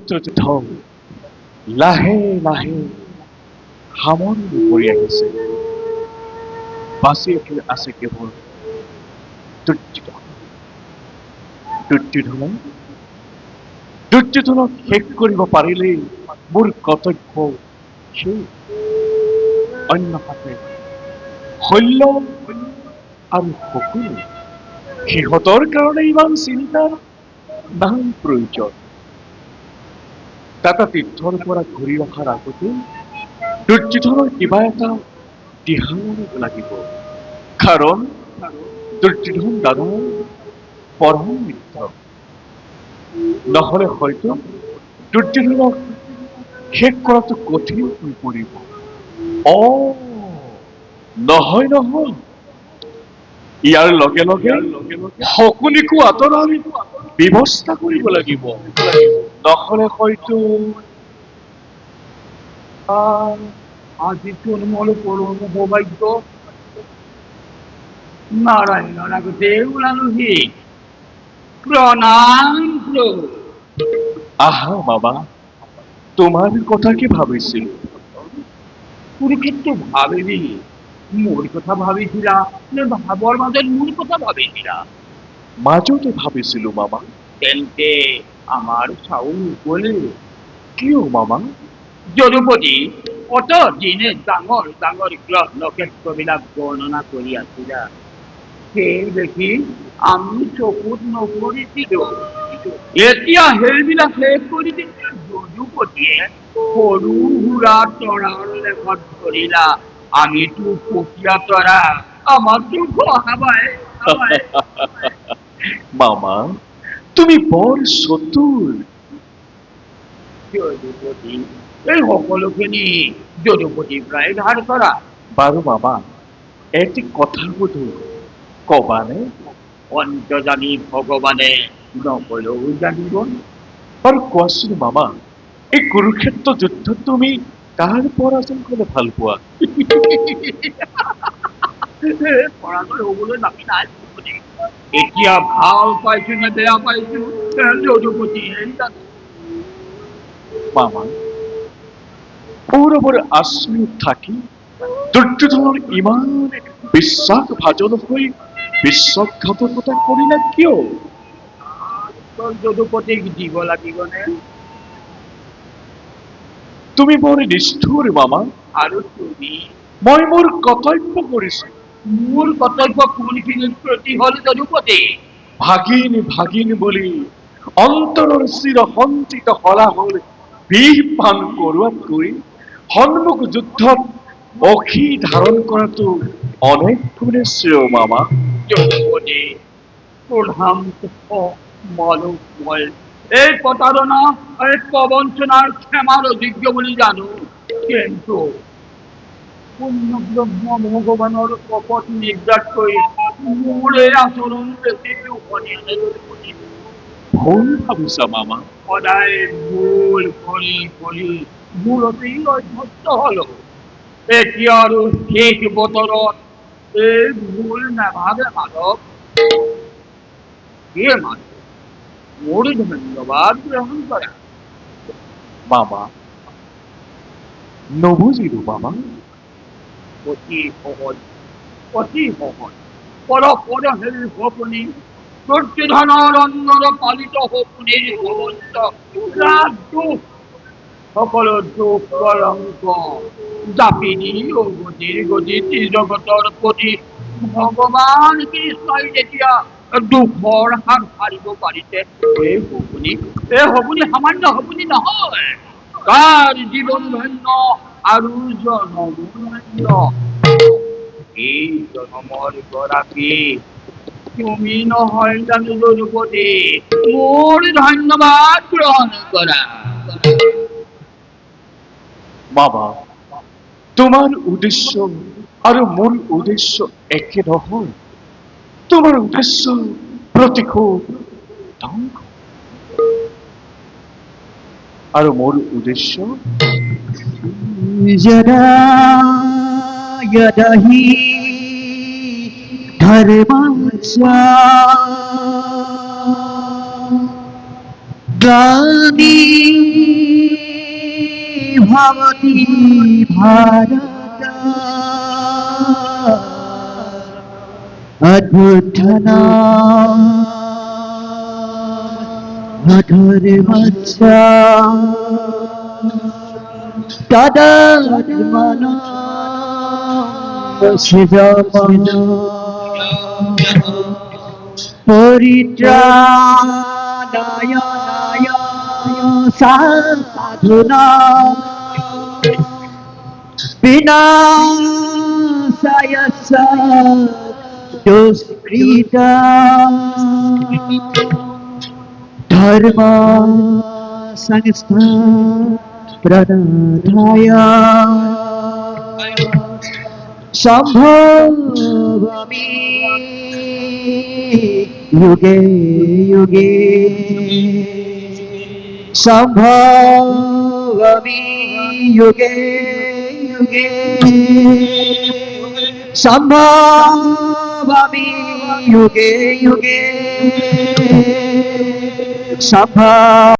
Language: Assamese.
যুদ্ধ লাহে লাহে সামৰণি পৰি আহিছে। বাচি আছে কেৱল দুৰ্যোধন। দুৰ্যোধনক শেষ কৰিব পাৰিলেই মোৰ কৰ্তব্য শেষ। অন্যহাতে শল্য আৰু শকুনি, সিহঁতৰ কাৰণে ইমান চিন্তাৰ নাই প্ৰয়োজন। দাদা তীৰ্থৰ পৰা ঘূৰি অহাৰ আগতে দুৰ্যোধনৰ কিবা এটা দিহা লাগিব। কাৰণ দুৰ্যোধন দাদাৰ পৰম মিত্ৰ। নহলে হয়তো দুৰ্যোধনক শেষ কৰাটো কঠিন হৈ পৰিব। নহয় নহয়, ইয়াৰ লগে লগে শকুনিকো আঁতৰাৰ ব্যৱস্থা কৰিব লাগিব। নহলে হয়তো আজি তৃণমূল পূৰণ সৌভাগ্য নাৰায়ণৰ আগতে ওলালোহি। প্ৰণাম প্ৰভু। আহা বাবা, তোমাৰ কথা কি ভাবিছিলো। কুৰুক্ষেত্ৰ ভাবিবি মোৰ কথা ভাবিছিলা নে ভাবৰ মাজত মোৰ কথা ভাবিছিলা? মাজতে ভাবিছিলো মামা। তেন্তে আমাৰ চাউল নকলে কিয় মামা? যদুপতি অত দিনে ডাঙৰ ডাঙৰ গ্ৰহ নক্ষত্ৰবিলাক বৰ্ণনা কৰি আছিলা। সেই দেখি আমি চকুত নপৰিছিলো। এতিয়া সেইবিলাক শেষ কৰি দিছে যদুপতিয়ে সৰু সুৰা তৰাৰ লেখত ধৰিলা। আমিতো পকীয়া তৰা, আমাৰতো বহাবাই। মামা, তুমি বৰ চতুৰ। যদুপতি, এই সকলোখিনি যদুপতিৰ পৰাই ধাৰ কৰা। বাৰু মামা, এটি কথা সুধো, কবানে? অন্তৰ্যামী ভগৱানে নকলেও জানিব। বাৰু কোৱাচোন মামা, এই কুৰুক্ষেত্ৰ যুদ্ধত তুমি কাৰ পৰাজয় হলে ভাল পোৱা? পৰাজয় হবলৈ বাকী নাই। এতিয়া ভাল পাইছো নে বেয়া পাইছো যদুপতিয়ে জানে। মামা, কৌৰৱৰ আশ্ৰয়ত থাকি দুৰ্যোধনৰ ইমান বিশ্বাসভাজন হৈ বিশ্বাসঘাতকতা কৰিলা কিয়? যদুপতিক দিব লাগিবনে? তুমি বৰ নিষ্ঠুৰ মামা। আৰু তুমি? মই মোৰ কৰ্তব্য কৰিছো। মোৰ কৰ্তব্য কোনখিনিৰ প্ৰতি হল যদুপতি? ভাগিন ভাগিন বুলি অন্তৰৰ চিৰ সঞ্চিত হলাহল বিষ পান কৰোৱাতকৈ সন্মুখ যুদ্ধত অখি ধাৰণ কৰাটো অনেক গুণে শ্ৰেয় মামা। যদুপতি, প্ৰধান মানুহ মই এই প্ৰতাৰণা এই প্ৰবঞ্চনাৰ ক্ষমাৰ অযোগ্য বুলি জানো, কিন্তু পুণ্যব্ৰহ্ম ভগৱানৰ শপত নিৰ্যাত কৰি মোৰ এই আচৰণ বেছি দুখনীয়া নে যদুপতি? ভুল ভাবিছা মামা। সদায় ভুল কৰি কৰি ভুলতেই অভ্যস্ত হলো। এতিয়া আৰু শেষ বতৰত এই ভুল নাভাবে মাধৱ। মোৰ ধন্যবাদ গ্ৰহণ কৰা। মামা, নবুজিলো মামা। অতি সহজ, অতি সহজ। পৰপৰহেৰি সপনি দুৰ্যোধনৰ অন্নৰ পালিত সপনিৰ ভৱন্ত দুখ সকলো দুখ কলংক জাপি দি অগতিৰ গতি ত্ৰিজগতৰ প্ৰতি ভগৱান কৃষ্ণই যেতিয়া দুখৰ হাত সাৰিব পাৰিছে, এই সপনি সামান্য সপনি নহয়। তাৰ জীৱন ধন্য আৰু জনম ধন্য। এই জনমৰ গৰাকী তুমি নহয় জানো যদুপতি? মোৰ ধন্যবাদ গ্ৰহণ কৰা। মামা, তোমাৰ উদ্দেশ্য আৰু মোৰ উদ্দেশ্য একে নহয়। তোমাৰ উদ্দেশ্য প্ৰতিশোধ ধ্বংস আৰু মোৰ উদ্দেশ্য यदा यदा हि धर्मस्य ग्लानिर्भवति भवति भारत अद्भुतना अधर्मच्चा तदात्मना सृजमाना परित्राणाय साधुना विनाशाय दुष्कृता धर्म संस्थापनाय सम्भवामि युगे युगे सम्भवामि युगे युगे सम्भवामि युगे युगे सम्भव